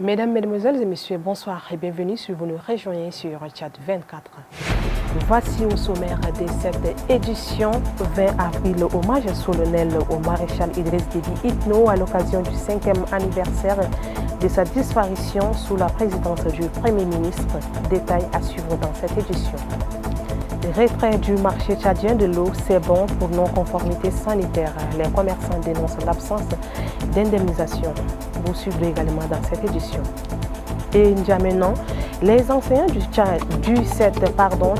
Mesdames, Mesdemoiselles et Messieurs, bonsoir et bienvenue si vous nous rejoignez sur Tchad 24. Voici au sommaire de cette édition 20 avril, hommage solennel au maréchal Idriss Déby Itno à l'occasion du 5e anniversaire de sa disparition sous la présidence du Premier ministre. Détails à suivre dans cette édition. Retrait du marché tchadien de l'eau, c'est bon pour non-conformité sanitaire. Les commerçants dénoncent l'absence d'indemnisation. Vous suivrez également dans cette édition. Et maintenant, les enseignants du 7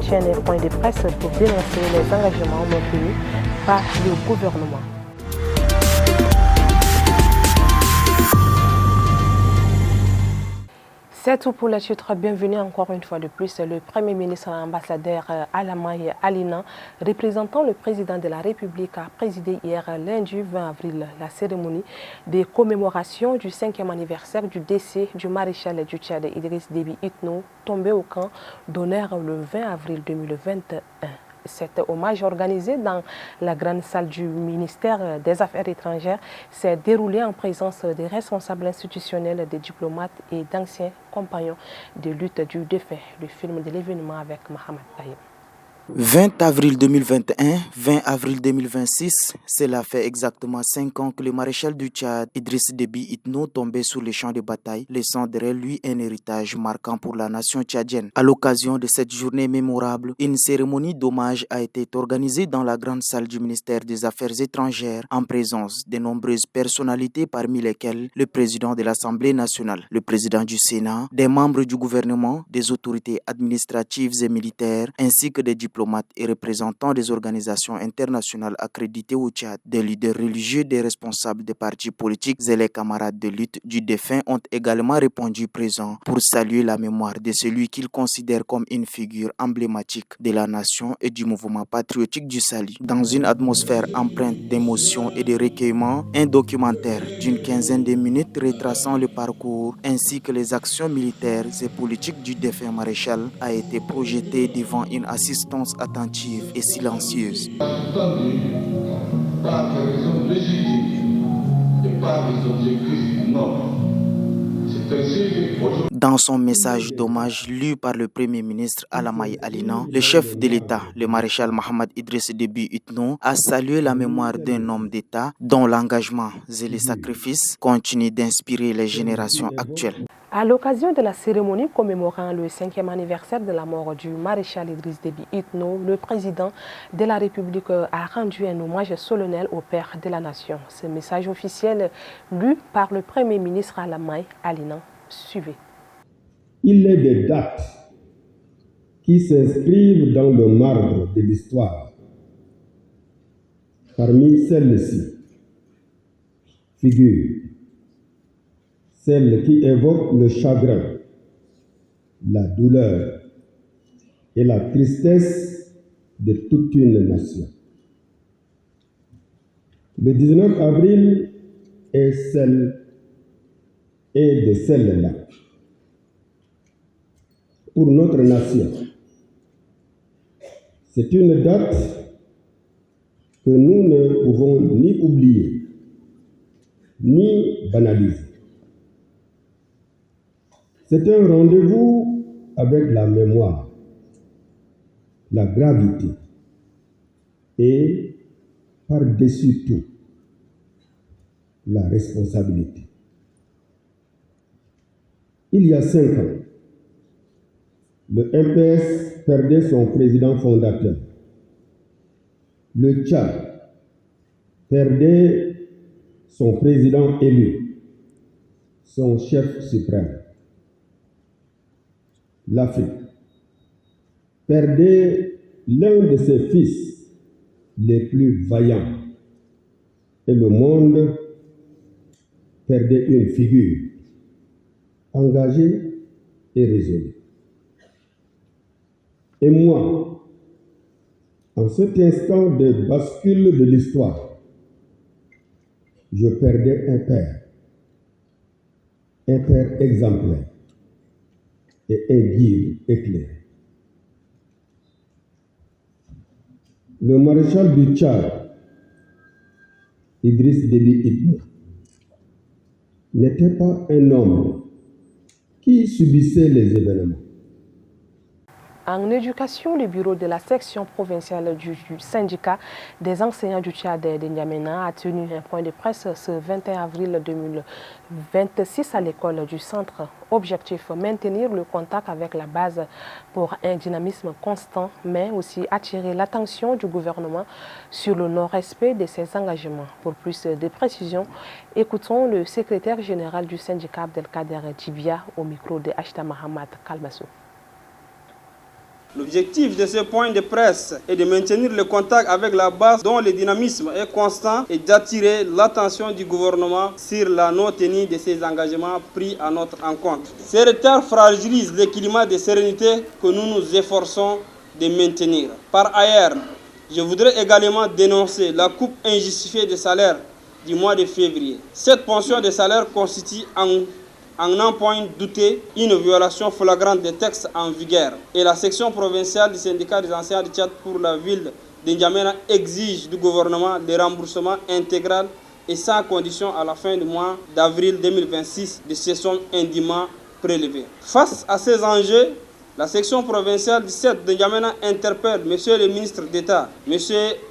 tiennent un point de presse pour dénoncer les engagements non tenus par le gouvernement. C'est tout pour le titre. Bienvenue encore une fois de plus. Le Premier ministre et l'ambassadeur Alamaye Alina, représentant le président de la République, a présidé hier lundi 20 avril la cérémonie de commémoration du 5e anniversaire du décès du maréchal du Tchad Idriss Déby Itno, tombé au camp d'honneur le 20 avril 2021. Cet hommage organisé dans la grande salle du ministère des Affaires étrangères s'est déroulé en présence des responsables institutionnels, des diplomates et d'anciens compagnons de lutte du défunt. Le film de l'événement avec Mohamed Taïb. 20 avril 2021, 20 avril 2026, cela fait exactement 5 ans que le maréchal du Tchad, Idriss Déby Itno, tombait sur les champs de bataille, laissant derrière lui un héritage marquant pour la nation tchadienne. À l'occasion de cette journée mémorable, une cérémonie d'hommage a été organisée dans la grande salle du ministère des Affaires étrangères, en présence de nombreuses personnalités, parmi lesquelles le président de l'Assemblée nationale, le président du Sénat, des membres du gouvernement, des autorités administratives et militaires, ainsi que des diplomates et représentants des organisations internationales accréditées au Tchad, des leaders religieux, des responsables des partis politiques et les camarades de lutte du défunt ont également répondu présents pour saluer la mémoire de celui qu'ils considèrent comme une figure emblématique de la nation et du mouvement patriotique du Sali. Dans une atmosphère empreinte d'émotion et de recueillement, un documentaire d'une quinzaine de minutes retraçant le parcours ainsi que les actions militaires et politiques du défunt maréchal a été projeté devant une assistance attentive et silencieuse. Par des raisons légitimes et par des objectifs nobles. Dans son message d'hommage lu par le Premier ministre Alamaye Alina, le chef de l'État, le maréchal Mohamed Idriss Déby Itno, a salué la mémoire d'un homme d'État dont l'engagement et les sacrifices continuent d'inspirer les générations actuelles. À l'occasion de la cérémonie commémorant le 5e anniversaire de la mort du maréchal Idriss Déby Itno, le président de la République a rendu un hommage solennel au père de la nation. Ce message officiel lu par le Premier ministre Alamaye Alina. Suivez. Il est des dates qui s'inscrivent dans le marbre de l'histoire. Parmi celles-ci figure celle qui évoque le chagrin, la douleur et la tristesse de toute une nation. Le 19 avril est de celle-là. Pour notre nation, c'est une date que nous ne pouvons ni oublier, ni banaliser. C'est un rendez-vous avec la mémoire, la gravité et, par-dessus tout, la responsabilité. Il y a 5 ans, le MPS perdait son président fondateur. Le Tchad perdait son président élu, son chef suprême. L'Afrique perdait l'un de ses fils les plus vaillants et le monde perdait une figure engagée et résolue. Et moi, en cet instant de bascule de l'histoire, je perdais un père exemplaire et un guide éclairé. Le maréchal du Tchad, Idriss Déby Itno, n'était pas un homme qui subissaient les événements. En éducation, le bureau de la section provinciale du syndicat des enseignants du Tchad de N'Djamena a tenu un point de presse ce 21 avril 2026 à l'école du centre. Objectif, maintenir le contact avec la base pour un dynamisme constant, mais aussi attirer l'attention du gouvernement sur le non-respect de ses engagements. Pour plus de précisions, écoutons le secrétaire général du syndicat Abdelkader Djibia au micro de Ashta Mahamad Kalbassou. L'objectif de ce point de presse est de maintenir le contact avec la base dont le dynamisme est constant et d'attirer l'attention du gouvernement sur la non-tenue de ses engagements pris à notre encontre. Ces retards fragilisent le climat de sérénité que nous nous efforçons de maintenir. Par ailleurs, je voudrais également dénoncer la coupe injustifiée des salaires du mois de février. Cette pension de salaire constitue en n'en point douter une violation flagrante des textes en vigueur. Et la section provinciale du syndicat des enseignants du Tchad pour la ville de N'Djamena exige du gouvernement le remboursement intégral et sans condition à la fin du mois d'avril 2026 de ces sommes indûment prélevées. Face à ces enjeux, la section provinciale du 7 de N'Djamena interpelle M. le ministre d'État, M.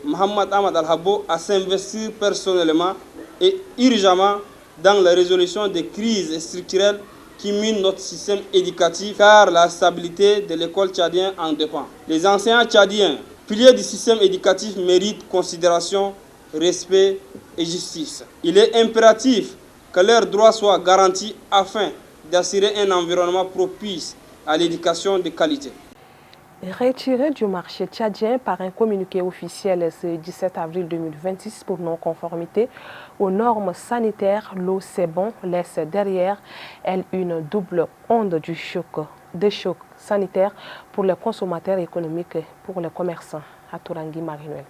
Mohamed Ahmad Al-Habbo, à s'investir personnellement et urgemment dans la résolution des crises structurelles qui minent notre système éducatif, car la stabilité de l'école tchadienne en dépend. Les enseignants tchadiens, piliers du système éducatif, méritent considération, respect et justice. Il est impératif que leurs droits soient garantis afin d'assurer un environnement propice à l'éducation de qualité. Retiré du marché tchadien par un communiqué officiel ce 17 avril 2026 pour non-conformité aux normes sanitaires, l'eau c'est bon laisse derrière elle une double onde de choc sanitaire pour les consommateurs économiques et pour les commerçants. À Tourangi Marinuel.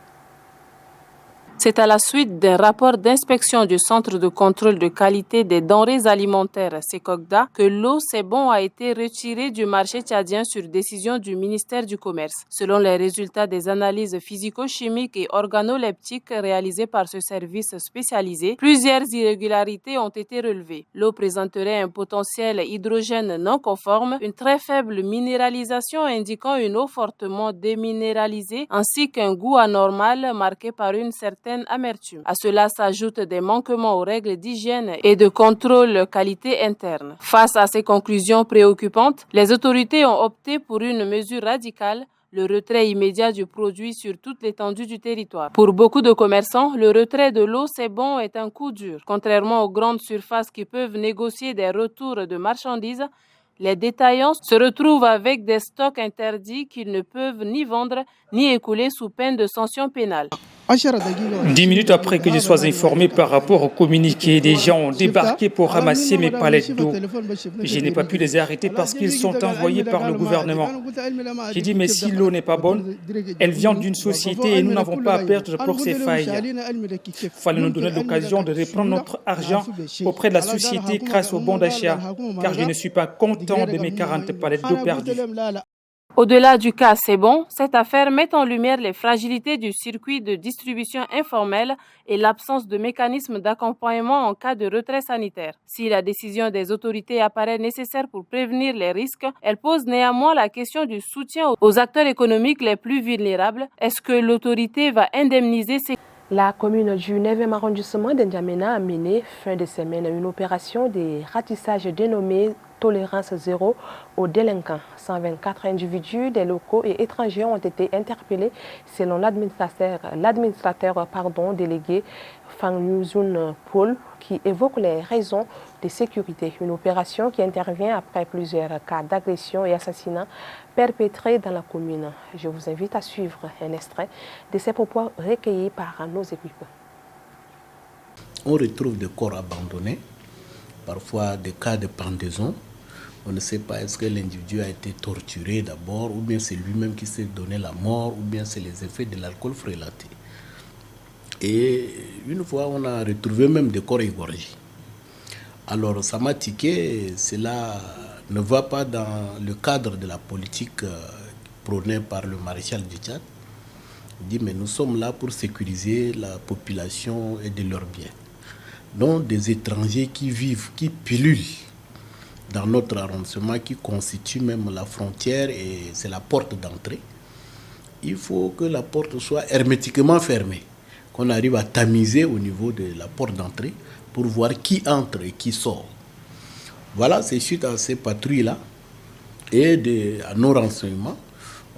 C'est à la suite d'un rapport d'inspection du Centre de contrôle de qualité des denrées alimentaires, SECOGDA, que l'eau c'est bon a été retirée du marché tchadien sur décision du ministère du Commerce. Selon les résultats des analyses physico-chimiques et organoleptiques réalisées par ce service spécialisé, plusieurs irrégularités ont été relevées. L'eau présenterait un potentiel hydrogène non conforme, une très faible minéralisation indiquant une eau fortement déminéralisée, ainsi qu'un goût anormal marqué par une certaine amertume. À cela s'ajoutent des manquements aux règles d'hygiène et de contrôle qualité interne. Face à ces conclusions préoccupantes, les autorités ont opté pour une mesure radicale, le retrait immédiat du produit sur toute l'étendue du territoire. Pour beaucoup de commerçants, le retrait de l'eau c'est bon est un coup dur. Contrairement aux grandes surfaces qui peuvent négocier des retours de marchandises, les détaillants se retrouvent avec des stocks interdits qu'ils ne peuvent ni vendre ni écouler sous peine de sanctions pénales. 10 minutes après que je sois informé par rapport au communiqué, des gens ont débarqué pour ramasser mes palettes d'eau. Je n'ai pas pu les arrêter parce qu'ils sont envoyés par le gouvernement. J'ai dit, mais si l'eau n'est pas bonne, elle vient d'une société et nous n'avons pas à perdre pour ces failles. Il fallait nous donner l'occasion de reprendre notre argent auprès de la société grâce au bon d'achat, car je ne suis pas content de mes 40 palettes d'eau perdues. Au-delà du cas c'est bon, cette affaire met en lumière les fragilités du circuit de distribution informelle et l'absence de mécanismes d'accompagnement en cas de retrait sanitaire. Si la décision des autorités apparaît nécessaire pour prévenir les risques, elle pose néanmoins la question du soutien aux acteurs économiques les plus vulnérables. Est-ce que l'autorité va indemniser ces... La commune du 9e arrondissement de N'Djamena a mené fin de semaine une opération de ratissage dénommée Tolérance zéro aux délinquants. 124 individus, des locaux et étrangers ont été interpellés selon l'administrateur délégué Fang Yuzun Paul qui évoque les raisons de sécurité. Une opération qui intervient après plusieurs cas d'agression et assassinat perpétrés dans la commune. Je vous invite à suivre un extrait de ces propos recueillis par nos équipes. On retrouve des corps abandonnés, parfois des cas de pendaison. On ne sait pas est-ce que l'individu a été torturé d'abord, ou bien c'est lui-même qui s'est donné la mort, ou bien c'est les effets de l'alcool frélaté. Et une fois, on a retrouvé même des corps égorgés. Alors ça m'a tiqué, cela ne va pas dans le cadre de la politique prônée par le maréchal du Tchad. Il dit mais nous sommes là pour sécuriser la population et de leurs biens. Donc des étrangers qui vivent, qui pilulent dans notre arrondissement qui constitue même la frontière et c'est la porte d'entrée. Il faut que la porte soit hermétiquement fermée, qu'on arrive à tamiser au niveau de la porte d'entrée pour voir qui entre et qui sort. Voilà, c'est suite à ces patrouilles-là et à nos renseignements.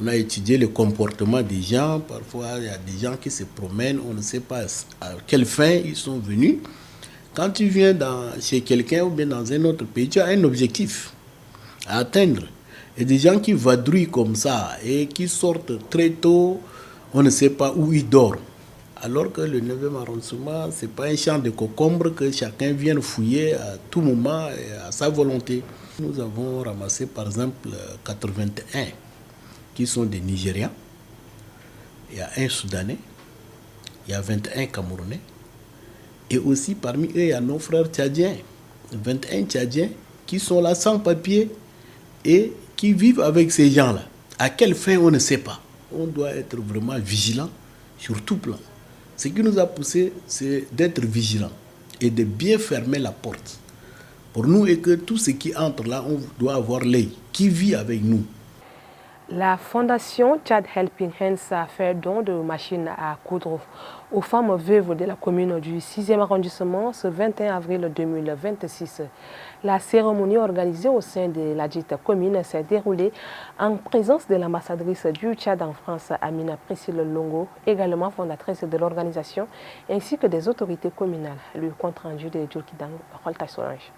On a étudié le comportement des gens. Parfois, il y a des gens qui se promènent, on ne sait pas à quelle fin ils sont venus. Quand tu viens chez quelqu'un ou bien dans un autre pays, tu as un objectif à atteindre. Et des gens qui vadrouillent comme ça et qui sortent très tôt, on ne sait pas où ils dorment. Alors que le 9e arrondissement, ce n'est pas un champ de concombre que chacun vienne fouiller à tout moment et à sa volonté. Nous avons ramassé par exemple 81 qui sont des Nigérians, il y a un Soudanais, il y a 21 Camerounais, et aussi parmi eux, il y a nos frères Tchadiens, 21 Tchadiens qui sont là sans papier et qui vivent avec ces gens-là. À quelle fin, on ne sait pas. On doit être vraiment vigilant sur tout plan. Ce qui nous a poussé, c'est d'être vigilant et de bien fermer la porte. Pour nous, et que tout ce qui entre là, on doit avoir l'œil. Qui vit avec nous? La fondation Tchad Helping Hands a fait don de machines à coudre aux femmes veuves de la commune du 6e arrondissement ce 21 avril 2026. La cérémonie organisée au sein de la dite commune s'est déroulée en présence de l'ambassadrice du Tchad en France, Amina Priscille Longo, également fondatrice de l'organisation, ainsi que des autorités communales. Le compte rendu de Djurkidang, Rolta Solange.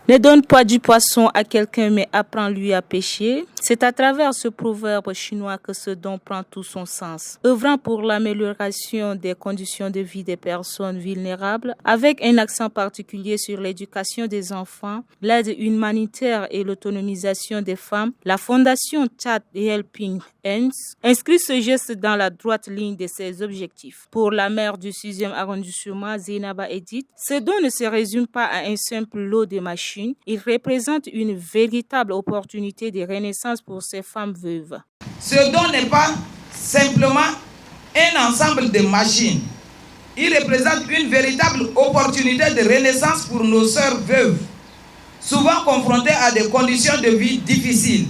Ne donne pas du poisson à quelqu'un, mais apprends-lui à pêcher. C'est à travers ce proverbe chinois que ce don prend tout son sens. Œuvrant pour l'amélioration des conditions de vie des personnes vulnérables, avec un accent particulier sur l'éducation des enfants, l'aide humanitaire et l'autonomisation des femmes, la fondation Tchad Helping Hands inscrit ce geste dans la droite ligne de ses objectifs. Pour la maire du 6e arrondissement, Zainaba Edith, ce don ne se résume pas à un simple lot de machines. Il représente une véritable opportunité de renaissance pour ces femmes veuves. Ce don n'est pas simplement un ensemble de machines. Il représente une véritable opportunité de renaissance pour nos sœurs veuves, souvent confrontées à des conditions de vie difficiles.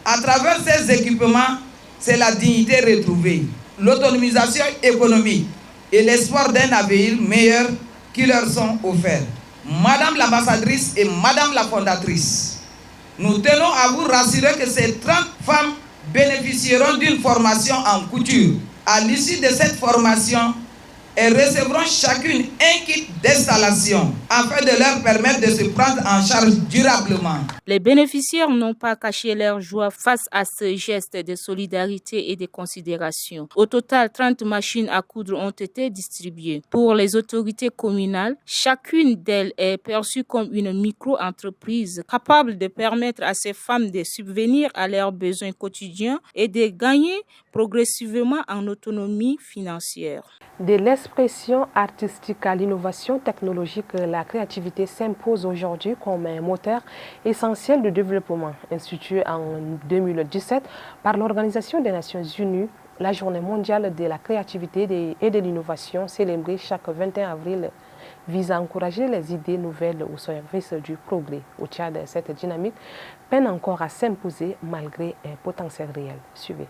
À travers ces équipements, c'est la dignité retrouvée, l'autonomisation économique et l'espoir d'un avenir meilleur qui leur sont offerts. Madame l'ambassadrice et Madame la fondatrice, nous tenons à vous rassurer que ces 30 femmes bénéficieront d'une formation en couture. À l'issue de cette formation, elles recevront chacune un kit d'installation afin de leur permettre de se prendre en charge durablement. Les bénéficiaires n'ont pas caché leur joie face à ce geste de solidarité et de considération. Au total, 30 machines à coudre ont été distribuées. Pour les autorités communales, chacune d'elles est perçue comme une micro-entreprise capable de permettre à ces femmes de subvenir à leurs besoins quotidiens et de gagner progressivement en autonomie financière. De l'expression artistique à l'innovation technologique, la créativité s'impose aujourd'hui comme un moteur essentiel de développement. Instituée en 2017 par l'Organisation des Nations Unies, la Journée mondiale de la créativité et de l'innovation, célébrée chaque 21 avril, vise à encourager les idées nouvelles au service du progrès. Au Tchad, cette dynamique peine encore à s'imposer malgré un potentiel réel. Suivez.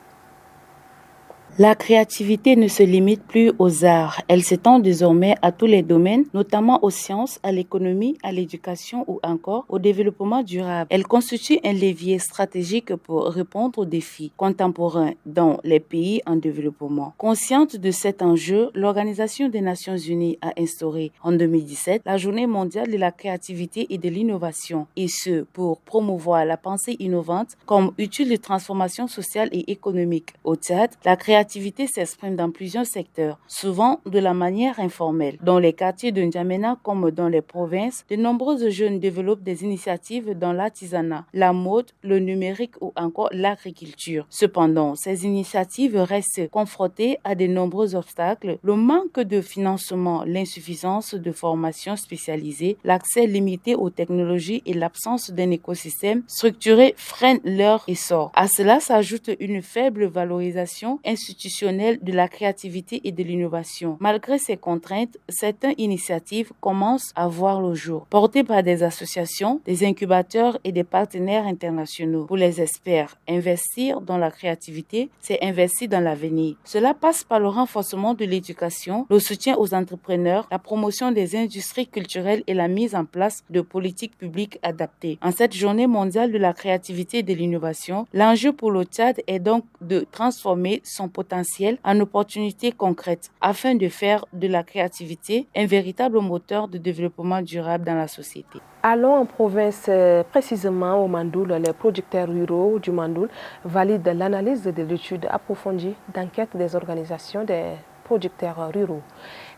La créativité ne se limite plus aux arts. Elle s'étend désormais à tous les domaines, notamment aux sciences, à l'économie, à l'éducation ou encore au développement durable. Elle constitue un levier stratégique pour répondre aux défis contemporains dans les pays en développement. Consciente de cet enjeu, l'Organisation des Nations Unies a instauré en 2017 la Journée mondiale de la créativité et de l'innovation, et ce pour promouvoir la pensée innovante comme outil de transformation sociale et économique. Au Tchad, la créativité s'exprime dans plusieurs secteurs, souvent de la manière informelle. Dans les quartiers de N'Djamena comme dans les provinces, de nombreux jeunes développent des initiatives dans l'artisanat, la mode, le numérique ou encore l'agriculture. Cependant, ces initiatives restent confrontées à de nombreux obstacles, le manque de financement, l'insuffisance de formation spécialisée, l'accès limité aux technologies et l'absence d'un écosystème structuré freinent leur essor. À cela s'ajoute une faible valorisation institutionnelle institutionnelle de la créativité et de l'innovation. Malgré ces contraintes, certaines initiatives commencent à voir le jour, portées par des associations, des incubateurs et des partenaires internationaux. Pour les experts, investir dans la créativité, c'est investir dans l'avenir. Cela passe par le renforcement de l'éducation, le soutien aux entrepreneurs, la promotion des industries culturelles et la mise en place de politiques publiques adaptées. En cette journée mondiale de la créativité et de l'innovation, l'enjeu pour le Tchad est donc de transformer son potentiel en opportunités concrètes afin de faire de la créativité un véritable moteur de développement durable dans la société. Allons en province, précisément au Mandoul. Les producteurs ruraux du Mandoul valident l'analyse de l'étude approfondie d'enquête des organisations des producteurs ruraux.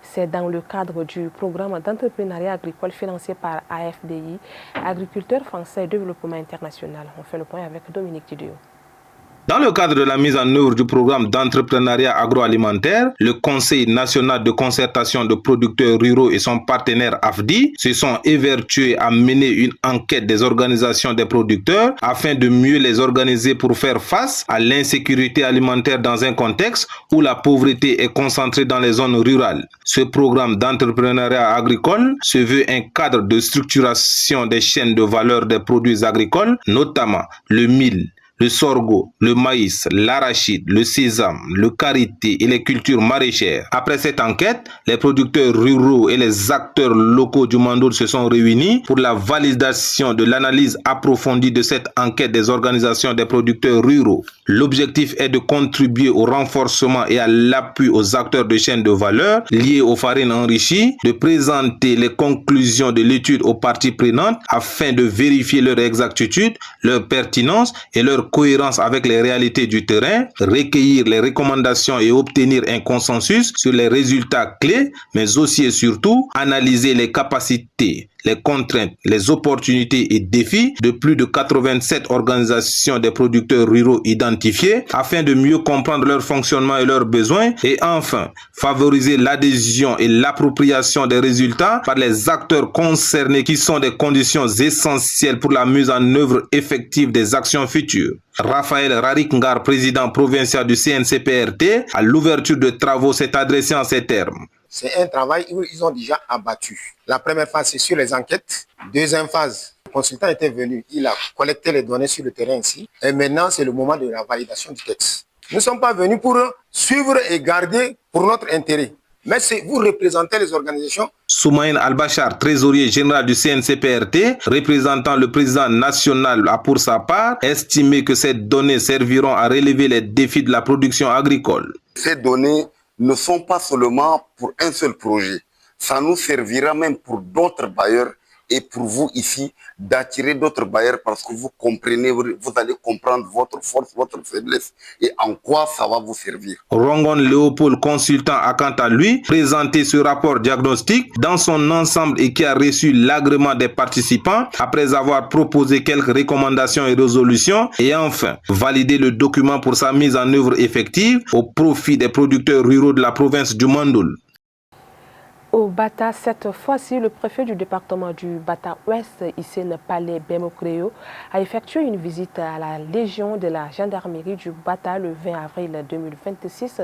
C'est dans le cadre du programme d'entrepreneuriat agricole financé par AFDI, Agriculteurs français et Développement international. On fait le point avec Dominique Didio. Dans le cadre de la mise en œuvre du programme d'entrepreneuriat agroalimentaire, le Conseil national de concertation de producteurs ruraux et son partenaire AFDI se sont évertués à mener une enquête des organisations des producteurs afin de mieux les organiser pour faire face à l'insécurité alimentaire dans un contexte où la pauvreté est concentrée dans les zones rurales. Ce programme d'entrepreneuriat agricole se veut un cadre de structuration des chaînes de valeur des produits agricoles, notamment le mil, le sorgho, le maïs, l'arachide, le sésame, le karité et les cultures maraîchères. Après cette enquête, les producteurs ruraux et les acteurs locaux du Mandoul se sont réunis pour la validation de l'analyse approfondie de cette enquête des organisations des producteurs ruraux. L'objectif est de contribuer au renforcement et à l'appui aux acteurs de chaînes de valeur liés aux farines enrichies, de présenter les conclusions de l'étude aux parties prenantes afin de vérifier leur exactitude, leur pertinence et leur cohérence avec les réalités du terrain, recueillir les recommandations et obtenir un consensus sur les résultats clés, mais aussi et surtout analyser les capacités, les contraintes, les opportunités et défis de plus de 87 organisations des producteurs ruraux identifiés afin de mieux comprendre leur fonctionnement et leurs besoins et enfin favoriser l'adhésion et l'appropriation des résultats par les acteurs concernés qui sont des conditions essentielles pour la mise en œuvre effective des actions futures. Raphaël Rarikingar, président provincial du CNCPRT, à l'ouverture de travaux s'est adressé en ces termes. C'est un travail où ils ont déjà abattu. La première phase, c'est sur les enquêtes. Deuxième phase, le consultant était venu, il a collecté les données sur le terrain ici. Et maintenant, c'est le moment de la validation du texte. Nous ne sommes pas venus pour suivre et garder pour notre intérêt. Mais c'est vous représentez les organisations. Soumaïn Al-Bachar, trésorier général du CNCPRT, représentant le président national, a pour sa part estimé que ces données serviront à relever les défis de la production agricole. Ces données ne sont pas seulement pour un seul projet. Ça nous servira même pour d'autres bailleurs et pour vous ici d'attirer d'autres bailleurs parce que vous comprenez, vous allez comprendre votre force, votre faiblesse et en quoi ça va vous servir. Rongon Léopold, consultant, a quant à lui présenté ce rapport diagnostic dans son ensemble et qui a reçu l'agrément des participants après avoir proposé quelques recommandations et résolutions et enfin validé le document pour sa mise en œuvre effective au profit des producteurs ruraux de la province du Mandoul. Au Bata, cette fois-ci, le préfet du département du Bata-Ouest, Hissène Palais Bemokréo, a effectué une visite à la Légion de la gendarmerie du Bata le 20 avril 2026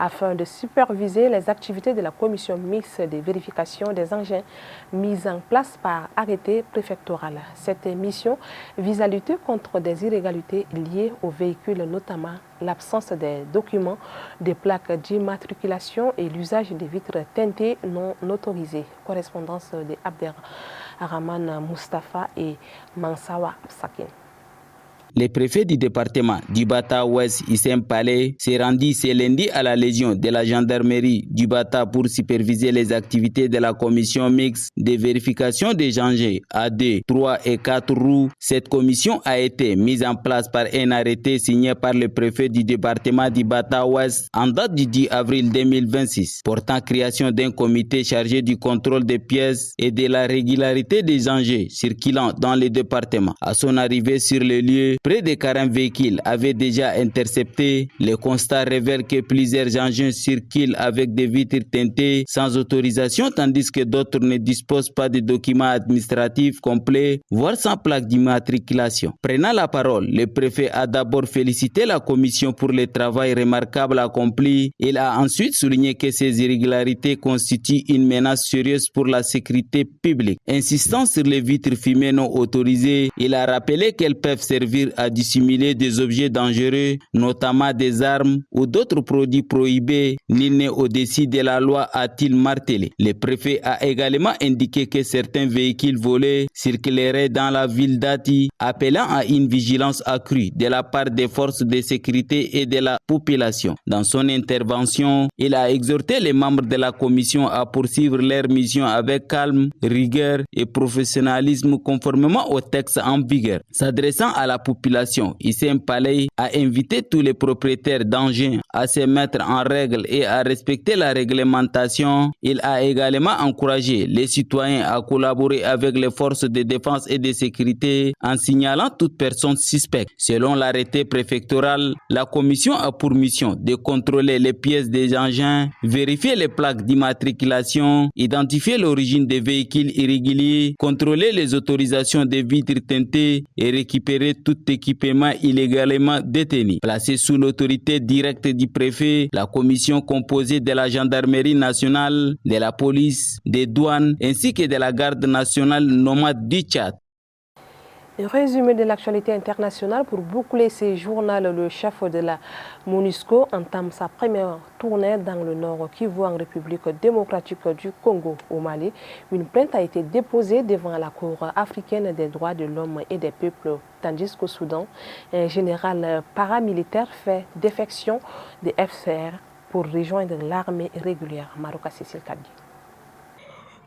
afin de superviser les activités de la commission mixte de vérification des engins mise en place par arrêté préfectoral. Cette mission vise à lutter contre des illégalités liées aux véhicules, notamment l'absence des documents, des plaques d'immatriculation et l'usage des vitres teintées non autorisées. Correspondance de Abderrahman Mustafa et Mansawa Sakin. Le préfet du département du Bata-Ouest, Hissène Palais, s'est rendu ce lundi à la Légion de la gendarmerie du Bata pour superviser les activités de la commission mixte de vérification des engins à 2, 3 et 4 roues. Cette commission a été mise en place par un arrêté signé par le préfet du département du Bata-Ouest en date du 10 avril 2026, portant création d'un comité chargé du contrôle des pièces et de la régularité des engins circulant dans le département. À son arrivée sur le lieu, près de 40 véhicules avaient déjà intercepté. Les constats révèlent que plusieurs engins circulent avec des vitres teintées sans autorisation, tandis que d'autres ne disposent pas de documents administratifs complets, voire sans plaque d'immatriculation. Prenant la parole, le préfet a d'abord félicité la commission pour le travail remarquable accompli. Il a ensuite souligné que ces irrégularités constituent une menace sérieuse pour la sécurité publique. Insistant sur les vitres fumées non autorisées, il a rappelé qu'elles peuvent servir à dissimuler des objets dangereux, notamment des armes ou d'autres produits prohibés. Nul n'est au-dessus de la loi, a-t-il martelé. Le préfet a également indiqué que certains véhicules volés circuleraient dans la ville d'Ati, appelant à une vigilance accrue de la part des forces de sécurité et de la population. Dans son intervention, il a exhorté les membres de la commission à poursuivre leur mission avec calme, rigueur et professionnalisme conformément aux textes en vigueur. S'adressant à la population, Hissène Paley a invité tous les propriétaires d'engins à se mettre en règle et à respecter la réglementation. Il a également encouragé les citoyens à collaborer avec les forces de défense et de sécurité en signalant toute personne suspecte. Selon l'arrêté préfectoral, la commission a pour mission de contrôler les pièces des engins, vérifier les plaques d'immatriculation, identifier l'origine des véhicules irréguliers, contrôler les autorisations des vitres teintées et récupérer tout équipement illégalement détenu. Placée sous l'autorité directe du préfet, la commission composée de la gendarmerie nationale, de la police, des douanes ainsi que de la garde nationale nomade du Tchad. Résumé de l'actualité internationale pour boucler ces journaux, le chef de la MONUSCO entame sa première tournée dans le nord Kivu en République démocratique du Congo au Mali. Une plainte a été déposée devant la Cour africaine des droits de l'homme et des peuples, tandis qu'au Soudan, un général paramilitaire fait défection des FCR pour rejoindre l'armée régulière. Maroka Cécile Kadi.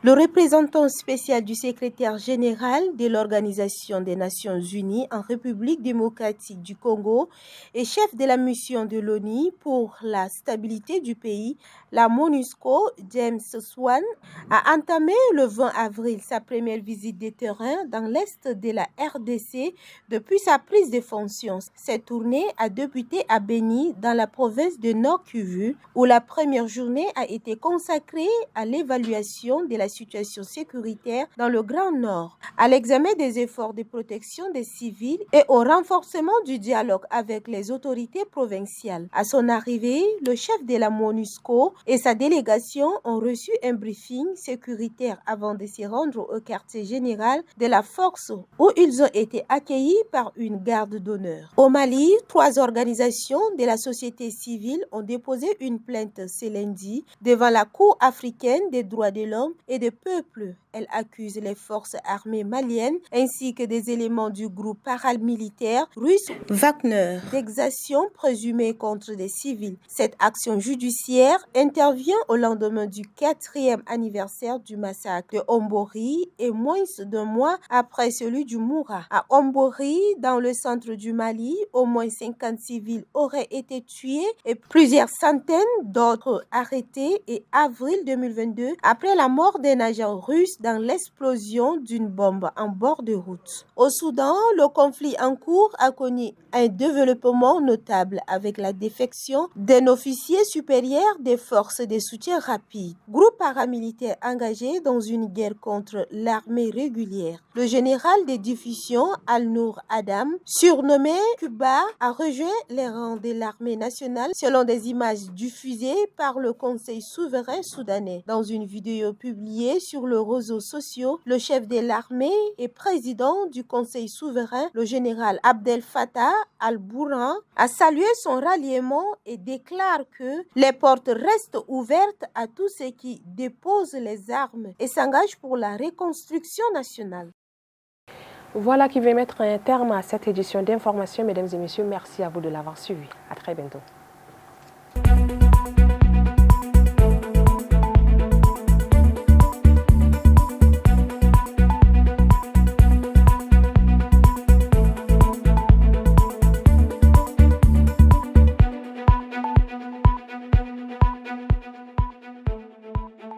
Le représentant spécial du secrétaire général de l'Organisation des Nations Unies en République démocratique du Congo et chef de la mission de l'ONU pour la stabilité du pays, la MONUSCO, James Swan, a entamé le 20 avril sa première visite de terrain dans l'est de la RDC depuis sa prise de fonctions. Cette tournée a débuté à Beni, dans la province de Nord Kivu, où la première journée a été consacrée à l'évaluation de la situation sécuritaire dans le Grand Nord, à l'examen des efforts de protection des civils et au renforcement du dialogue avec les autorités provinciales. À son arrivée, le chef de la MONUSCO et sa délégation ont reçu un briefing sécuritaire avant de se rendre au quartier général de la force où ils ont été accueillis par une garde d'honneur. Au Mali, 3 organisations de la société civile ont déposé une plainte ce lundi devant la Cour africaine des droits de l'homme et des peuples. Elle accuse les forces armées maliennes ainsi que des éléments du groupe paramilitaire russe Wagner d'exactions présumées contre des civils. Cette action judiciaire intervient au lendemain du 4e anniversaire du massacre de Ombori et moins d'un mois après celui du Moura. À Ombori, dans le centre du Mali, au moins 50 civils auraient été tués et plusieurs centaines d'autres arrêtés et avril 2022 après la mort d'un agent russe dans l'explosion d'une bombe en bord de route. Au Soudan, le conflit en cours a connu un développement notable avec la défection d'un officier supérieur des forces de soutien rapide, groupe paramilitaire engagé dans une guerre contre l'armée régulière. Le général de division Al-Nour Adam, surnommé Cuba, a rejoint les rangs de l'armée nationale selon des images diffusées par le Conseil souverain soudanais. Dans une vidéo publiée sur les réseaux sociaux, le chef de l'armée et président du Conseil souverain, le général Abdel Fattah al-Burhan, a salué son ralliement et déclare que les portes restent ouvertes à tous ceux qui déposent les armes et s'engagent pour la reconstruction nationale. Voilà qui va mettre un terme à cette édition d'information. Mesdames et messieurs, merci à vous de l'avoir suivi. À très bientôt.